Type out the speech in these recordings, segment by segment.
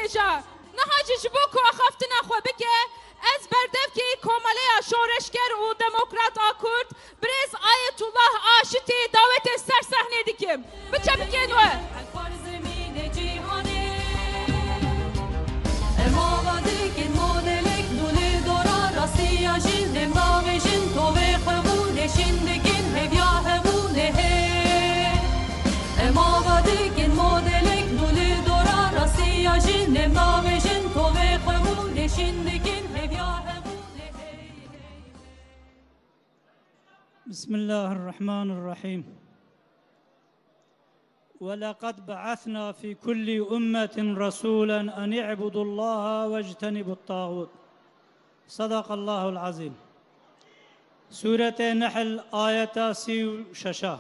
بجا نهاجی جبو کو خفتنا خو بکه از بردف کی کوماله شورشگر و دموکرات آکورد برز آیت الله آشتی دعوت سر صحنه دیکم بچه بکن و بسم الله الرحمن الرحيم. ولقد بعثنا في كل أمة رسولا أن اعبدوا الله واجتنبوا الطاغوت. صدق الله العظيم. سورة نحل آية 36.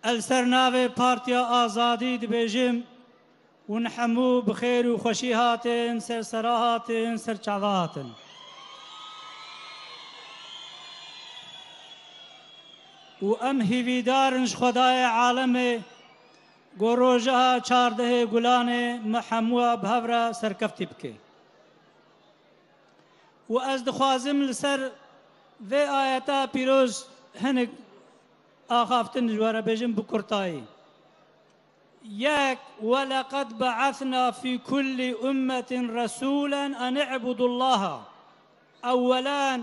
السرناوي بارتيا آزادي دبيجم ونحمو بخير وخشيهات سرسراهات سرچاوات. و ام هیویدارنش خدای عالم گروجها 14 گلان محموه بهورا سرکفتی بکه و از دخوازم لسر و آیتا پیروز هنگ آخافتن جوارا بجم بکرتایی یک ولقد بعثنا في كل أمة رسولا أن اعبدوا الله. اولا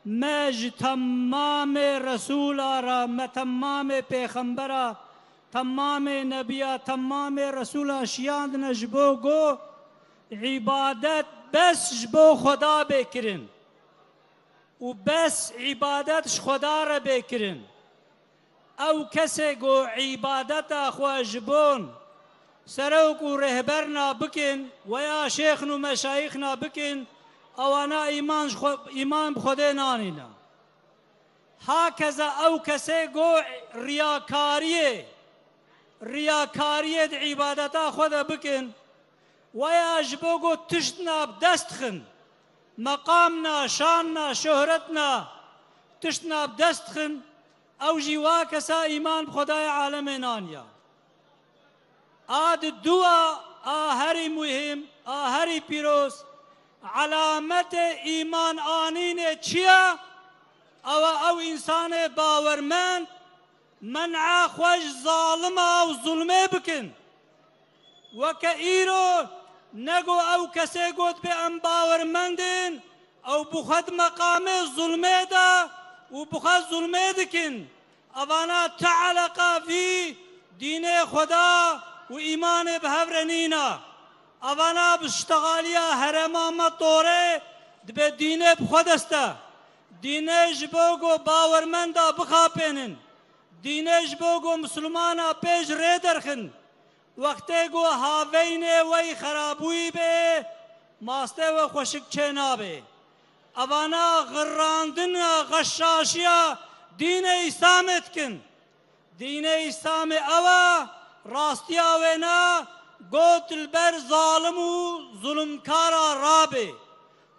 مج تمام رسولا را تمام پیغمبرا تمام نبیا تمام رسولا شیاند نجبو گو عبادت بس جبو خدا بکرن و بس عبادتش خدا را بکرن او کسی گو عبادت خوا جبون سروک و رهبرنا بکن و یا شیخنا مشایخنا بکن اوانا ایمان بخوده نانینا هاکذا او کسی گو ریاکاریه دی عبادتا خود بکن و یا جبو گو تشتنا بدست خن مقامنا شاننا شهرتنا تشتنا بدست خن او جیوا کسا ایمان بخدای عالم نانیا آد دعا آهری مهم آهری پیروز علامت ایمان آنین چیا او انسان باورمند منع خوش ظالمه و ظلمه بکن وکه ایرو نگو او کسی گود به ام باورمندین او بخد مقام ظلمه دا و بخد ظلمه دکن اوانا تعلق فی دین خدا و ایمان بهورنینا اوانا بشتغالیا هرمام طوره دبه دینه بخود استه دینه جبوگو باورمندا بخاپینن دینه جبوگو مسلمانا پیش ری درخن وقتی گو هاوینه وی خرابوی به ماسته و خوشک چنابه اوانا غراندن غشاشیا دین اسلامت کن دین اسلام اوا راستیا وینا گوت البر ظالم و ظلمکارا رابه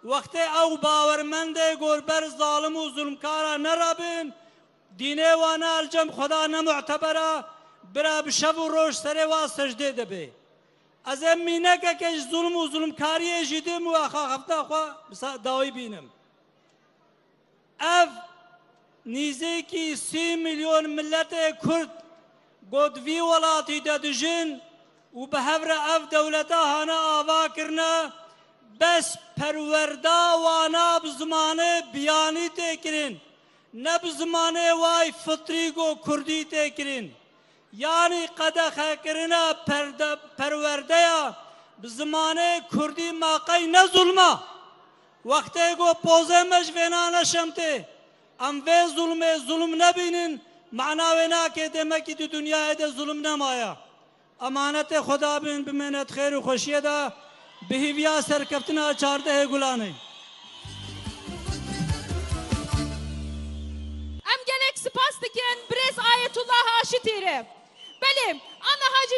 وقتی او باورمنده گور بر ظالم و ظلمکارا نرابن دینه وانا الجم خدا نمعتبره برا بشب و روش سره و سجده دبه از امینه که ظلم و ظلمکاری جیدم و اخا خفته خواه داوی بینم اف نیزه کی 30 میلیون ملت کرد گودوی ولاتی دادجن و به هفر اف دولتا هانا آوا کرنا بس پروردا وانا بزمانه بیانی تکرین نه بزمانه وای فطری گو کردی تکرین یعنی قدخه کرنا پرورده یا بزمانه کردی ماقی نه ظلمه وقتی گو پوزه مجوینا نشمته ام وی ظلم نبینین معنا وینا که دمکی تو دنیا ده ظلم نمایا امانت خدا بین بمنت خیر و خوشیه دا بهیویا سرکفتنا 14 گلانه ام gelek spas diken brez ayetullah aşitire. Belim ana hacı